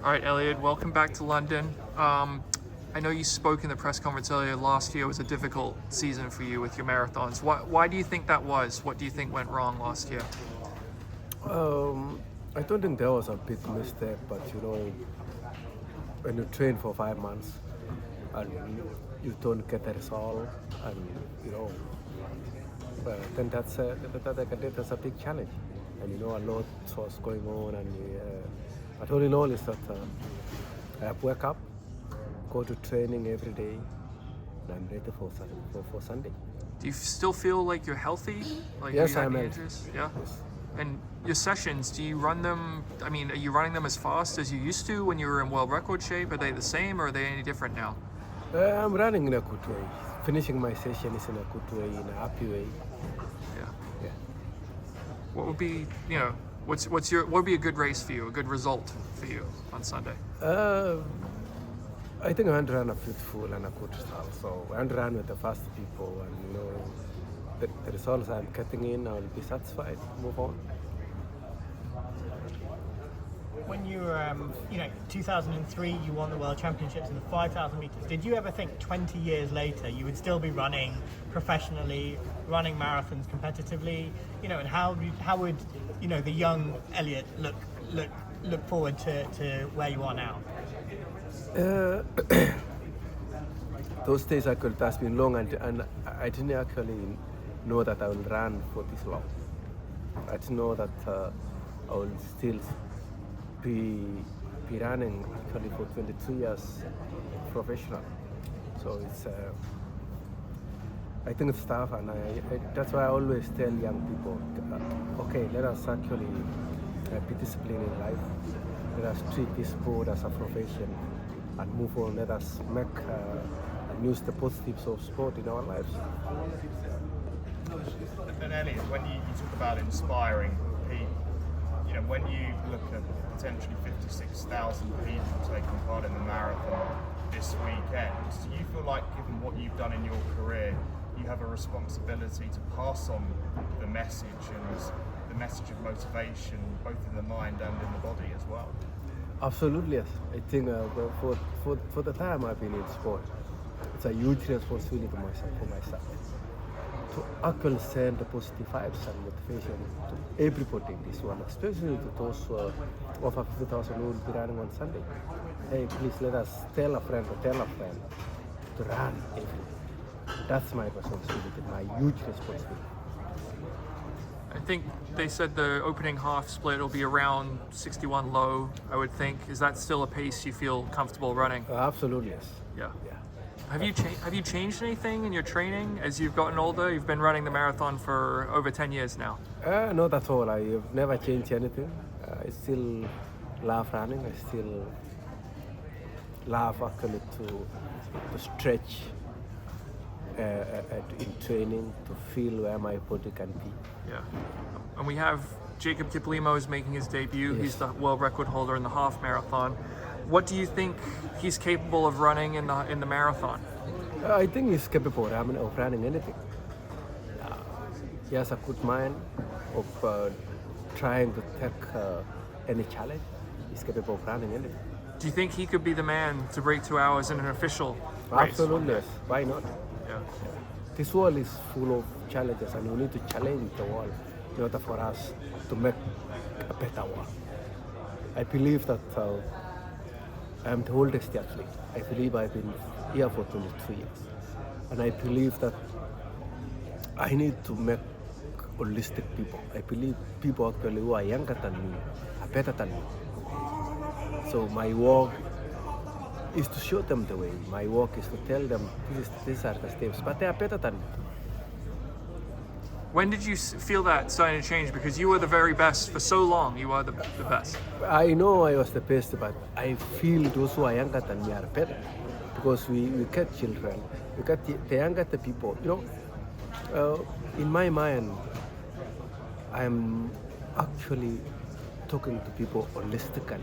All right, Eliud, welcome back to London. I know you spoke in the press conference earlier. Last year was a difficult season for you with your marathons. Why do you think that was? What do you think went wrong last year? I don't think there was a big mistake, but when you train for 5 months and you don't get the result, and then that's a big challenge. And a lot was going on, and but all in all is that I wake up, go to training every day, and I'm ready for Sunday. Do you still feel like you're healthy? Like Yes, you had I'm any healthy. injuries? Yeah. Yes. And your sessions, do you run them? I mean, are you running them as fast as you used to when you were in world record shape? Are they the same, or are they any different now? I'm running in a good way. Finishing my session is in a good way, in a happy way. Yeah. Yeah. What would be, what would be a good race for you, a good result for you on Sunday? I think I want to run a beautiful and a good result. So I want to run with the fast people, and the results I'm getting in, I will be satisfied. Move on. When you were, 2003, you won the World Championships in the 5,000 meters. Did you ever think 20 years later you would still be running professionally, running marathons competitively? And how would the young Eliud look forward to where you are now? Those days it has been long, and I didn't actually know that I will run for this long. I didn't know that I will still be running actually for 22 years professional. So I think it's tough, and that's why I always tell young people, okay, let us actually be disciplined in life. Let us treat this sport as a profession and move on. Let us make and use the positives of sport in our lives. And Eliud, when you talk about inspiring people, when you look at potentially 56,000 people taking part in the marathon this weekend, do you feel like, given what you've done in your career, you have a responsibility to pass on the message and the message of motivation, both in the mind and in the body as well? Absolutely, yes. I think for the time I've been in sport, it's a huge responsibility for myself to actually send the positive vibes and motivation to everybody in this one, especially to those over 50,000 who will be running on Sunday. Hey, please let us tell a friend to run every day. That's my responsibility, my huge responsibility. I think they said the opening half split will be around 61 low, I would think. Is that still a pace you feel comfortable running? Absolutely, yes. Yeah. Yeah. Have you changed anything in your training as you've gotten older? You've been running the marathon for over 10 years now. Not at all. I have never changed anything. I still love running. I still love actually to stretch in training, to feel where my body can be. Yeah. And we have Jacob Kiplimo is making his debut. Yes. He's the world record holder in the half marathon. What do you think he's capable of running in the marathon? I think he's capable of running anything. He has a good mind of trying to take any challenge. He's capable of running anything. Do you think he could be the man to break 2 hours in an official race? Absolutely, yes. Why not? Yeah. This world is full of challenges, and we need to challenge the world in order for us to make a better world. I believe that I am the oldest athlete. I believe I've been here for 23 years. And I believe that I need to make holistic people. I believe people actually who are younger than me are better than me. So my work is to show them the way. My work is to tell them these are the steps, but they are better than me. When did you feel that starting to change? Because you were the very best for so long. You are the best. I know I was the best, but I feel those who are younger than me are better. Because we get children, we get the younger the people. In my mind, I'm actually talking to people holistically,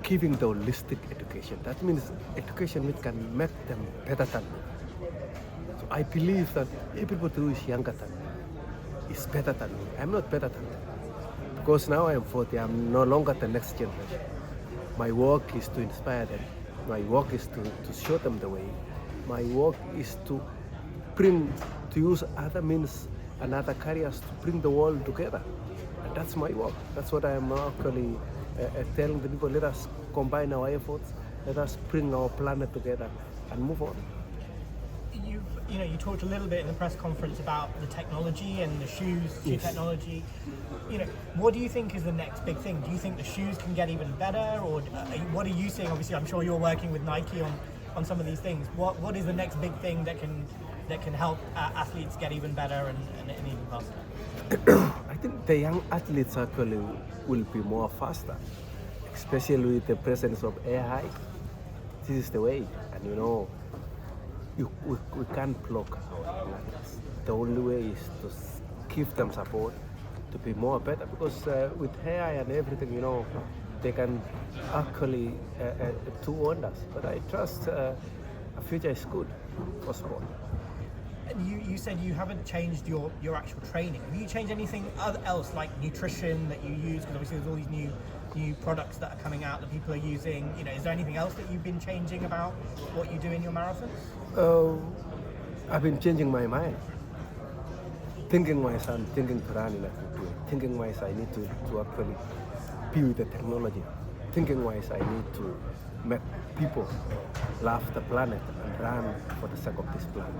giving the holistic education. That means education which can make them better than me. So I believe that everybody who is younger than me is better than me. I'm not better than them. Because now I'm 40, I'm no longer the next generation. My work is to inspire them. My work is to show them the way. My work is to use other means and other careers to bring the world together. And that's my work. That's what I am actually telling the people. Let us combine our efforts. Let us bring our planet together and move on. You talked a little bit in the press conference about the technology and the shoe Yes. technology. What do you think is the next big thing? Do you think the shoes can get even better, or what are you seeing? Obviously, I'm sure you're working with Nike on some of these things. What is the next big thing that can help athletes get even better and even faster? I think the young athletes actually will be more faster, especially with the presence of AI. This is the way, and we can't block our young athletes. The only way is to give them support to be more better, because with AI and everything, they can actually do wonders. But I trust a future is good for sport. You said you haven't changed your actual training. Have you changed anything else, like nutrition that you use? Because obviously there's all these new products that are coming out that people are using. Is there anything else that you've been changing about what you do in your marathons? I've been changing my mind. Thinking myself, thinking to run in a good way. Thinking wise, I need to actually be with the technology. Thinking wise, I need to make people love the planet and run for the sake of this planet.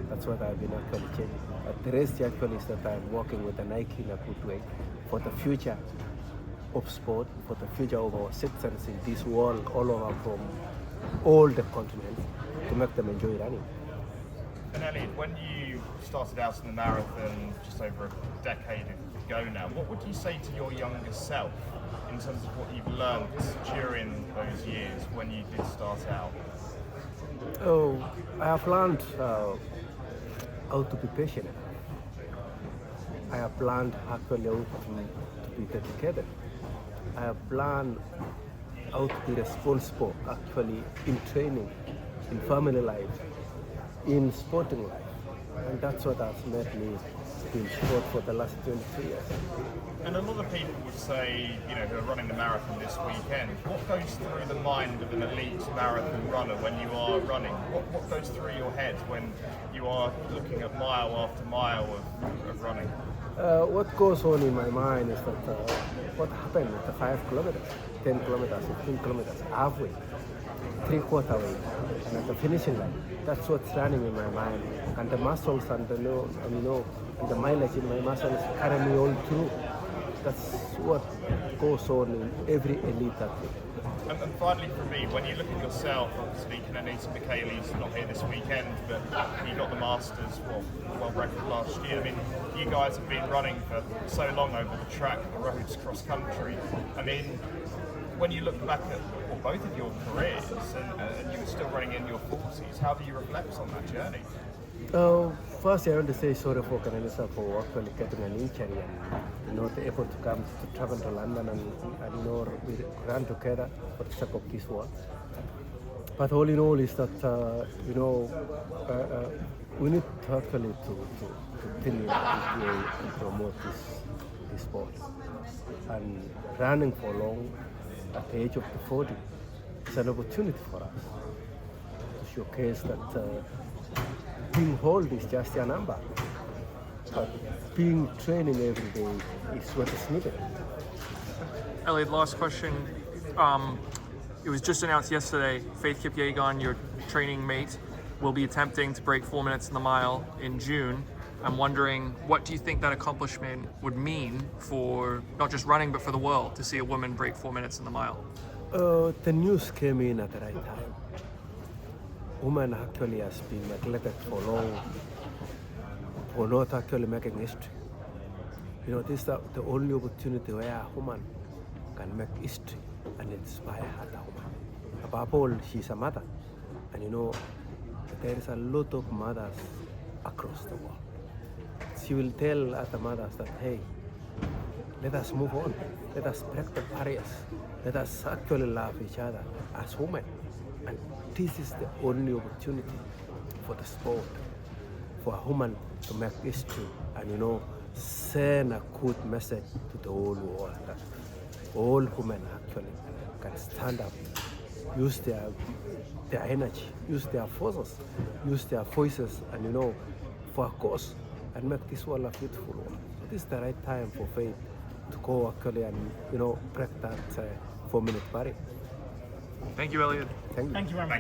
That's what I've been actually changing. But the rest actually is that I'm working with the Nike in a good way for the future of sport, for the future of our citizens in this world, all over from all the continents, to make them enjoy running. And Eliud, when you started out in the marathon just over a decade ago now, what would you say to your younger self in terms of what you've learned during those years when you did start out? I have learned how to be patient. I have learned actually how to be dedicated. I have learned how to be responsible actually in training, in family life, in sporting life. And that's what has made me in sport for the last 23 years. And a lot of people would say, who are running the marathon this weekend, what goes through the mind of an elite marathon runner when you are running? What goes through your head when you are looking at mile after mile of running? What goes on in my mind is that what happened with the 5 kilometers, 10 kilometers, 15 kilometers, halfway, 3/4 way, and at the finishing line. That's what's running in my mind. And the muscles and the mileage in my muscles carry me all through. That's what goes on in every elite athlete. And finally for me, when you look at yourself, obviously Kenenisa Michele's not here this weekend, but you got the Masters world record last year. I mean, you guys have been running for so long over the track, the roads, cross country. I mean, when you look back at both of your careers and you were still running in your 40s, how do you reflect on that journey? First, I want to say sorry for Kenenisa for actually getting an injury and the effort to come to travel to London and we ran together for the sake of this work. But all in all is that we need to actually to continue to promote this sport. And running for long at the age of the 40 is an opportunity for us to showcase that being old is just a number, but being training every day is what is needed. Eliud, last question. It was just announced yesterday, Faith Kipchoge, your training mate, will be attempting to break 4 minutes in the mile in June. I'm wondering, what do you think that accomplishment would mean for not just running, but for the world, to see a woman break 4 minutes in the mile? The news came in at the right time. Women actually has been neglected for long, for not actually making history. This is the only opportunity where a woman can make history and inspire other women. Above all, she's a mother. And there is a lot of mothers across the world. She will tell other mothers that, hey, let us move on. Let us break the barriers. Let us actually love each other as women. And this is the only opportunity for the sport, for a woman to make history and send a good message to the whole world that all women actually can stand up, use their energy, use their forces, use their voices, and for a cause, and make this world a beautiful world. So this is the right time for Faith to go actually and break that 4-minute barrier. Thank you, Eliud. Thank you. Thank you very much.